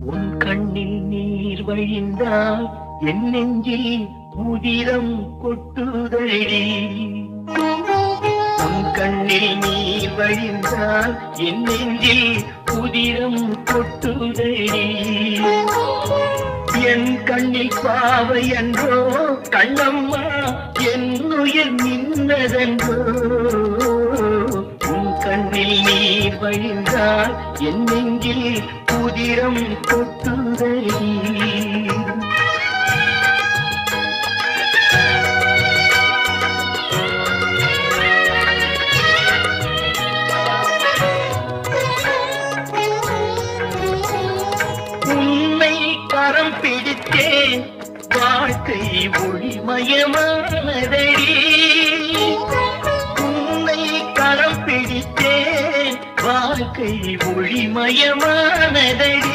உன் கண்ணில் நீர் வழிந்தால் என் நெஞ்சில் உதிரம் கொட்டுதடி. உன் கண்ணில் நீர் வழிந்தால் என் நெஞ்சில் உதிரம் கொட்டுதடி. என் கண்ணில் பாவை என்றோ கண்ணம்மா என் உயிர் நின்னதென்றோ. உன் கண்ணில் நீர் வழிந்தால் என் நெஞ்சில் உதிரம் கொட்டுதடி. உன்னை கரம் பிடித்தேன் வாழ்க்கை ஒளிமயமானதடி. உன்னை கரம் பிடித்தேன் வாழ்க்கை ஒளிமயமானதடி.